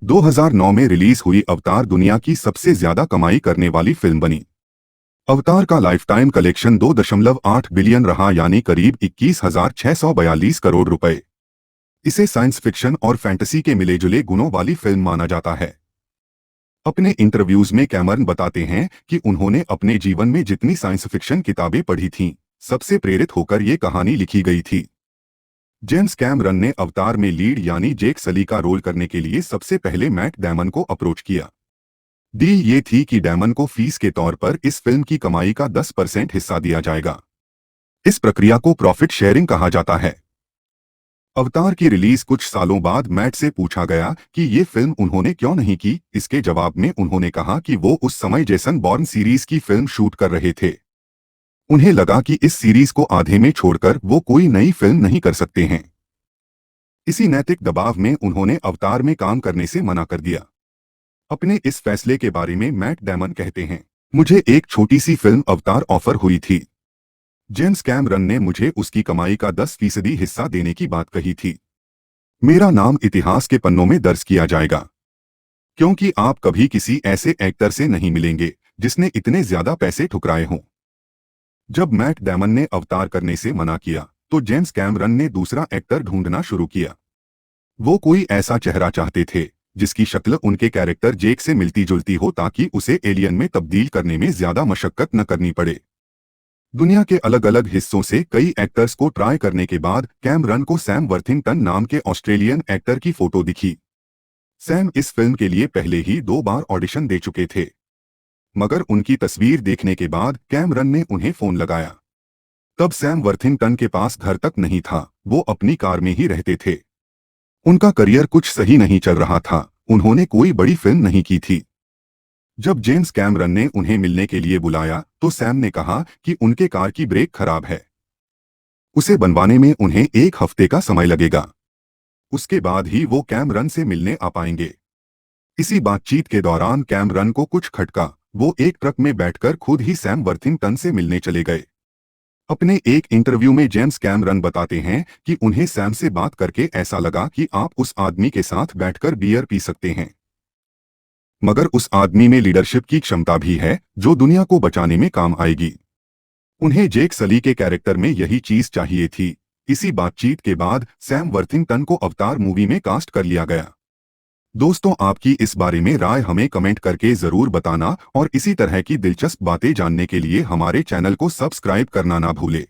2009 में रिलीज हुई अवतार दुनिया की सबसे ज्यादा कमाई करने वाली फिल्म बनी। अवतार का लाइफ टाइम कलेक्शन 2.8 बिलियन रहा, यानी करीब 21,642 करोड़ रुपए। इसे साइंस फिक्शन और फैंटेसी के मिले जुले गुणों वाली फिल्म माना जाता है। अपने इंटरव्यूज में कैमरन बताते हैं कि उन्होंने अपने जीवन में जितनी साइंस फिक्शन किताबें पढ़ी थीं, सबसे प्रेरित होकर ये कहानी लिखी गई थी। जेम्स कैमरन ने अवतार में लीड यानी जेक सली का रोल करने के लिए सबसे पहले मैट डैमन को अप्रोच किया। डील ये थी कि डैमन को फीस के तौर पर इस फिल्म की कमाई का 10% हिस्सा दिया जाएगा। इस प्रक्रिया को प्रॉफिट शेयरिंग कहा जाता है। अवतार की रिलीज कुछ सालों बाद मैट से पूछा गया कि ये फिल्म उन्होंने क्यों नहीं की। इसके जवाब में उन्होंने कहा कि वो उस समय जेसन बॉर्न सीरीज की फिल्म शूट कर रहे थे। उन्हें लगा कि इस सीरीज को आधे में छोड़कर वो कोई नई फिल्म नहीं कर सकते हैं। इसी नैतिक दबाव में उन्होंने अवतार में काम करने से मना कर दिया। अपने इस फैसले के बारे में मैट डैमन कहते हैं, मुझे एक छोटी सी फिल्म अवतार ऑफर हुई थी। जेम्स कैमरन ने मुझे उसकी कमाई का 10% हिस्सा देने की बात कही थी। मेरा नाम इतिहास के पन्नों में दर्ज किया जाएगा, क्योंकि आप कभी किसी ऐसे एक्टर से नहीं मिलेंगे जिसने इतने ज्यादा पैसे ठुकराए हों। जब मैट डैमन ने अवतार करने से मना किया, तो जेम्स कैमरन ने दूसरा एक्टर ढूंढना शुरू किया। वो कोई ऐसा चेहरा चाहते थे जिसकी शक्ल उनके कैरेक्टर जेक से मिलती जुलती हो, ताकि उसे एलियन में तब्दील करने में ज्यादा मशक्कत न करनी पड़े। दुनिया के अलग अलग हिस्सों से कई एक्टर्स को ट्राई करने के बाद कैमरन को सैम वर्थिंगटन नाम के ऑस्ट्रेलियन एक्टर की फोटो दिखी। सैम इस फिल्म के लिए पहले ही 2 बार ऑडिशन दे चुके थे, मगर उनकी तस्वीर देखने के बाद कैमरन ने उन्हें फोन लगाया। तब सैम वर्थिंगटन के पास घर तक नहीं था, वो अपनी कार में ही रहते थे। उनका करियर कुछ सही नहीं चल रहा था, उन्होंने कोई बड़ी फिल्म नहीं की थी। जब जेम्स कैमरन ने उन्हें मिलने के लिए बुलाया, तो सैम ने कहा कि उनके कार की ब्रेक खराब है, उसे बनवाने में उन्हें 1 हफ्ते का समय लगेगा। उसके बाद ही वो कैमरन से मिलने आ पाएंगे। इसी बातचीत के दौरान कैमरन को कुछ खटका। वो एक ट्रक में बैठकर खुद ही सैम वर्थिंगटन से मिलने चले गए। अपने एक इंटरव्यू में जेम्स कैमरन बताते हैं कि उन्हें सैम से बात करके ऐसा लगा कि आप उस आदमी के साथ बैठकर बियर पी सकते हैं, मगर उस आदमी में लीडरशिप की क्षमता भी है जो दुनिया को बचाने में काम आएगी। उन्हें जेक सली के कैरेक्टर में यही चीज चाहिए थी। इसी बातचीत के बाद सैम वर्थिंगटन को अवतार मूवी में कास्ट कर लिया गया। दोस्तों, आपकी इस बारे में राय हमें कमेंट करके जरूर बताना और इसी तरह की दिलचस्प बातें जानने के लिए हमारे चैनल को सब्सक्राइब करना ना भूलें।